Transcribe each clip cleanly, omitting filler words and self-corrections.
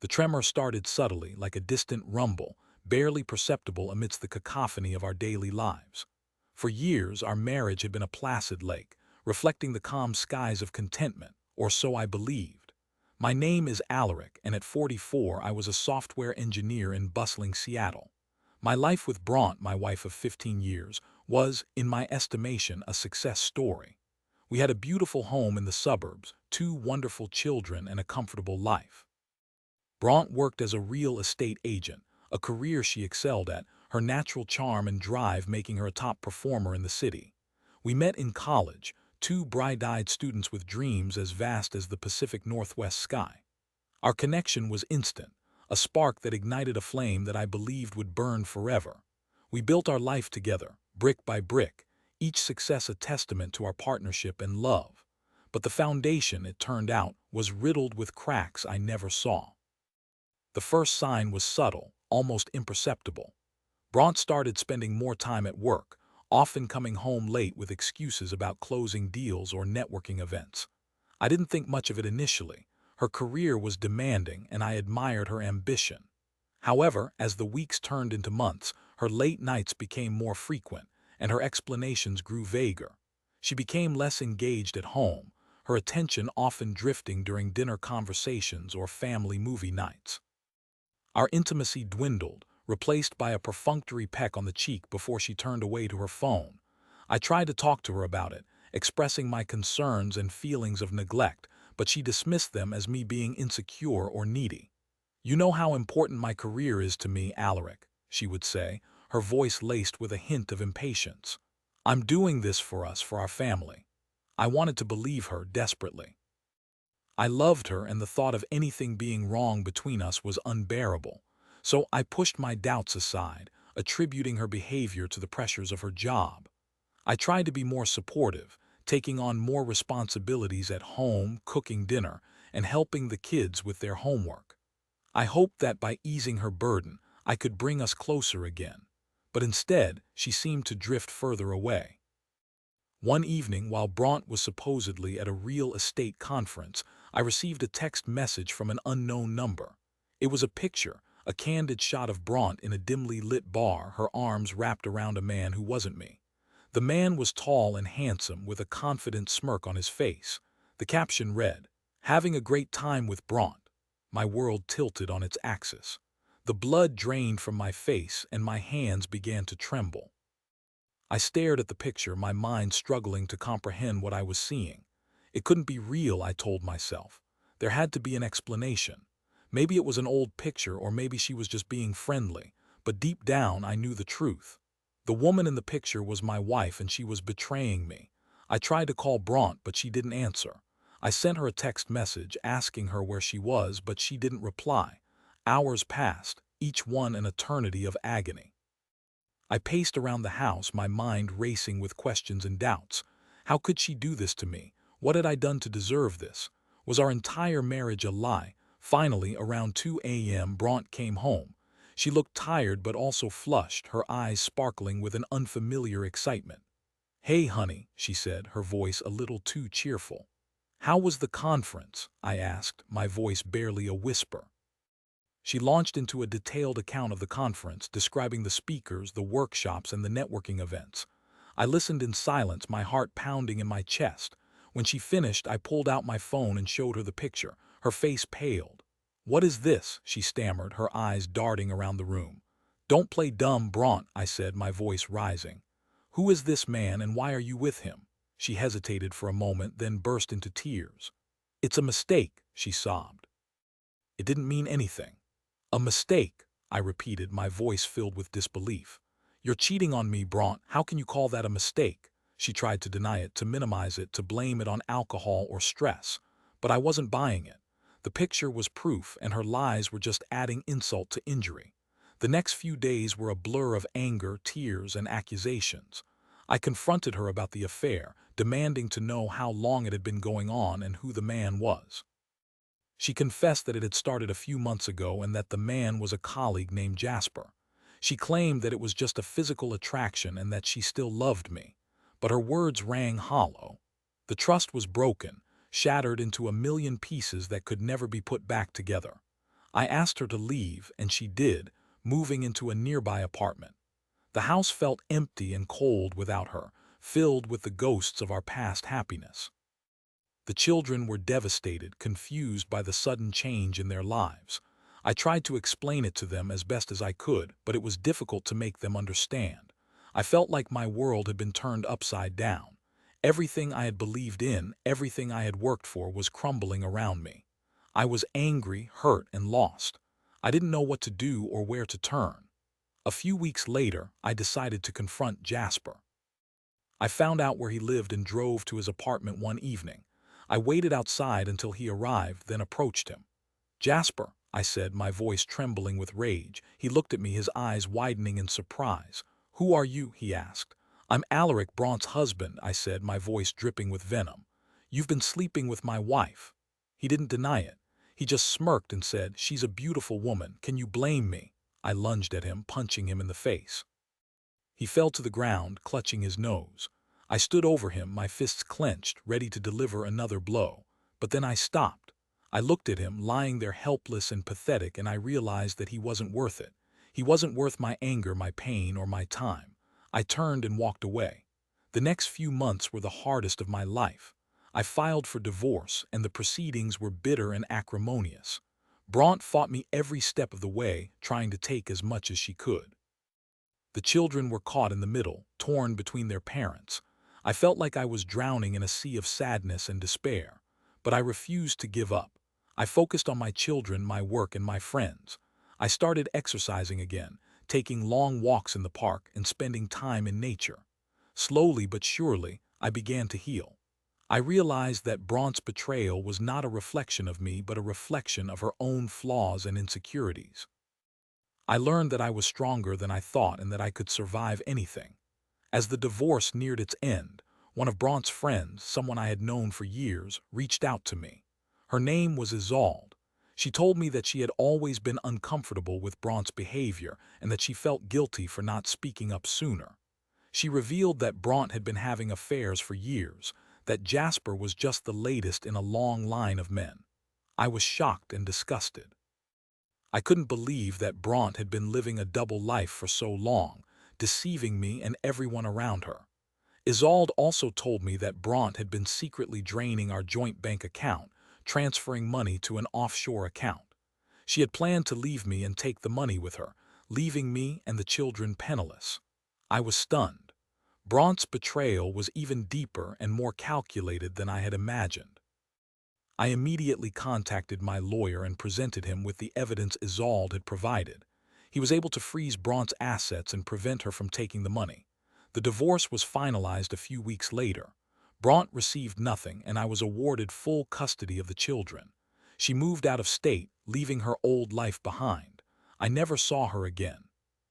The tremor started subtly, like a distant rumble, barely perceptible amidst the cacophony of our daily lives. For years, our marriage had been a placid lake, reflecting the calm skies of contentment, or so I believed. My name is Alaric, and at 44 I was a software engineer in bustling Seattle. My life with Bronte, my wife of 15 years, was, in my estimation, a success story. We had a beautiful home in the suburbs, two wonderful children, and a comfortable life. Bronte worked as a real estate agent, a career she excelled at, her natural charm and drive making her a top performer in the city. We met in college, two bright-eyed students with dreams as vast as the Pacific Northwest sky. Our connection was instant, a spark that ignited a flame that I believed would burn forever. We built our life together, brick by brick, each success a testament to our partnership and love. But the foundation, it turned out, was riddled with cracks I never saw. The first sign was subtle, almost imperceptible. Bronte started spending more time at work, often coming home late with excuses about closing deals or networking events. I didn't think much of it initially. Her career was demanding, and I admired her ambition. However, as the weeks turned into months, her late nights became more frequent, and her explanations grew vaguer. She became less engaged at home, her attention often drifting during dinner conversations or family movie nights. Our intimacy dwindled, replaced by a perfunctory peck on the cheek before she turned away to her phone. I tried to talk to her about it, expressing my concerns and feelings of neglect, but she dismissed them as me being insecure or needy. "You know how important my career is to me, Alaric," she would say, her voice laced with a hint of impatience. "I'm doing this for us, for our family." I wanted to believe her desperately. I loved her, and the thought of anything being wrong between us was unbearable. So I pushed my doubts aside, attributing her behavior to the pressures of her job. I tried to be more supportive, taking on more responsibilities at home, cooking dinner, and helping the kids with their homework. I hoped that by easing her burden, I could bring us closer again. But instead, she seemed to drift further away. One evening, while Bronte was supposedly at a real estate conference, I received a text message from an unknown number. It was a picture, a candid shot of Bronte in a dimly lit bar, her arms wrapped around a man who wasn't me. The man was tall and handsome, with a confident smirk on his face. The caption read, "Having a great time with Bronte." My world tilted on its axis. The blood drained from my face, and my hands began to tremble. I stared at the picture, my mind struggling to comprehend what I was seeing. It couldn't be real, I told myself. There had to be an explanation. Maybe it was an old picture, or maybe she was just being friendly. But deep down, I knew the truth. The woman in the picture was my wife, and she was betraying me. I tried to call Bronte, but she didn't answer. I sent her a text message asking her where she was, but she didn't reply. Hours passed, each one an eternity of agony. I paced around the house, my mind racing with questions and doubts. How could she do this to me? What had I done to deserve this? Was our entire marriage a lie? Finally, around 2 a.m., Bronte came home. She looked tired but also flushed, her eyes sparkling with an unfamiliar excitement. "Hey, honey," she said, her voice a little too cheerful. "How was the conference?" I asked, my voice barely a whisper. She launched into a detailed account of the conference, describing the speakers, the workshops, and the networking events. I listened in silence, my heart pounding in my chest. When she finished, I pulled out my phone and showed her the picture. Her face paled. "What is this?" she stammered, her eyes darting around the room. "Don't play dumb, Bronte," I said, my voice rising. "Who is this man, and why are you with him?" She hesitated for a moment, then burst into tears. "It's a mistake," she sobbed. "It didn't mean anything." "A mistake," I repeated, my voice filled with disbelief. "You're cheating on me, Bronte. How can you call that a mistake?" She tried to deny it, to minimize it, to blame it on alcohol or stress. But I wasn't buying it. The picture was proof, and her lies were just adding insult to injury. The next few days were a blur of anger, tears, and accusations. I confronted her about the affair, demanding to know how long it had been going on and who the man was. She confessed that it had started a few months ago and that the man was a colleague named Jasper. She claimed that it was just a physical attraction and that she still loved me. But her words rang hollow. The trust was broken, shattered into a million pieces that could never be put back together. I asked her to leave, and she did, moving into a nearby apartment. The house felt empty and cold without her, filled with the ghosts of our past happiness. The children were devastated, confused by the sudden change in their lives. I tried to explain it to them as best as I could, but it was difficult to make them understand. I felt like my world had been turned upside down. Everything I had believed in, everything I had worked for was crumbling around me. I was angry, hurt, and lost. I didn't know what to do or where to turn. A few weeks later, I decided to confront Jasper. I found out where he lived and drove to his apartment one evening. I waited outside until he arrived, then approached him. "Jasper," I said, my voice trembling with rage. He looked at me, his eyes widening in surprise. "Who are you?" he asked. "I'm Alaric, Bronte's husband," I said, my voice dripping with venom. "You've been sleeping with my wife." He didn't deny it. He just smirked and said, "She's a beautiful woman. Can you blame me?" I lunged at him, punching him in the face. He fell to the ground, clutching his nose. I stood over him, my fists clenched, ready to deliver another blow. But then I stopped. I looked at him, lying there helpless and pathetic, and I realized that he wasn't worth it. He wasn't worth my anger, my pain, or my time. I turned and walked away. The next few months were the hardest of my life. I filed for divorce, and the proceedings were bitter and acrimonious. Bronte fought me every step of the way, trying to take as much as she could. The children were caught in the middle, torn between their parents. I felt like I was drowning in a sea of sadness and despair. But I refused to give up. I focused on my children, my work, and my friends. I started exercising again, taking long walks in the park and spending time in nature. Slowly but surely, I began to heal. I realized that Bronte's betrayal was not a reflection of me, but a reflection of her own flaws and insecurities. I learned that I was stronger than I thought and that I could survive anything. As the divorce neared its end, one of Bronte's friends, someone I had known for years, reached out to me. Her name was Isolde. She told me that she had always been uncomfortable with Bronte's behavior and that she felt guilty for not speaking up sooner. She revealed that Bronte had been having affairs for years, that Jasper was just the latest in a long line of men. I was shocked and disgusted. I couldn't believe that Bronte had been living a double life for so long, deceiving me and everyone around her. Isolde also told me that Bronte had been secretly draining our joint bank account, transferring money to an offshore account. She had planned to leave me and take the money with her, leaving me and the children penniless. I was stunned. Bronte's betrayal was even deeper and more calculated than I had imagined. I immediately contacted my lawyer and presented him with the evidence Isolde had provided. He was able to freeze Bronte's assets and prevent her from taking the money. The divorce was finalized a few weeks later. Bronte received nothing, and I was awarded full custody of the children. She moved out of state, leaving her old life behind. I never saw her again.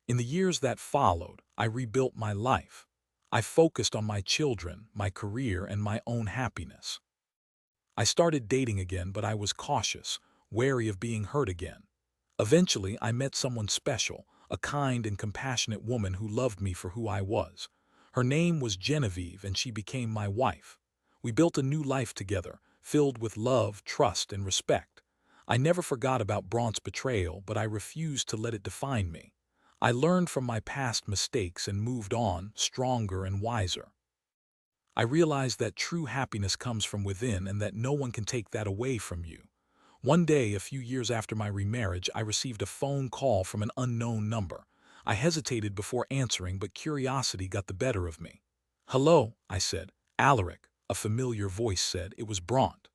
In the years that followed, I rebuilt my life. I focused on my children, my career, and my own happiness. I started dating again, but I was cautious, wary of being hurt again. Eventually, I met someone special, a kind and compassionate woman who loved me for who I was. Her name was Genevieve, and she became my wife. We built a new life together, filled with love, trust, and respect. I never forgot about Bronte's betrayal, but I refused to let it define me. I learned from my past mistakes and moved on, stronger and wiser. I realized that true happiness comes from within and that no one can take that away from you. One day, a few years after my remarriage, I received a phone call from an unknown number. I hesitated before answering, but curiosity got the better of me. "Hello," I said. "Alaric," a familiar voice said. It was Bronte.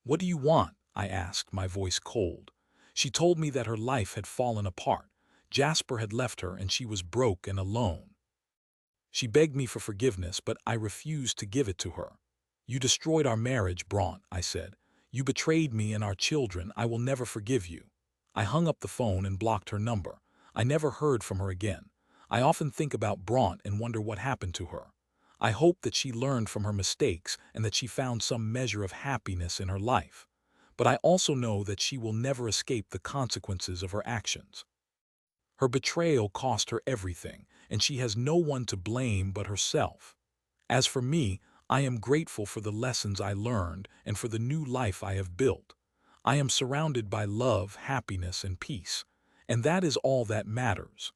"What do you want?" I asked, my voice cold. She told me that her life had fallen apart. Jasper had left her and she was broke and alone. She begged me for forgiveness, but I refused to give it to her. "You destroyed our marriage, Bronte," I said. "You betrayed me and our children. I will never forgive you." I hung up the phone and blocked her number. I never heard from her again. I often think about Bronte and wonder what happened to her. I hope that she learned from her mistakes and that she found some measure of happiness in her life. But I also know that she will never escape the consequences of her actions. Her betrayal cost her everything, and she has no one to blame but herself. As for me, I am grateful for the lessons I learned and for the new life I have built. I am surrounded by love, happiness, and peace, and that is all that matters.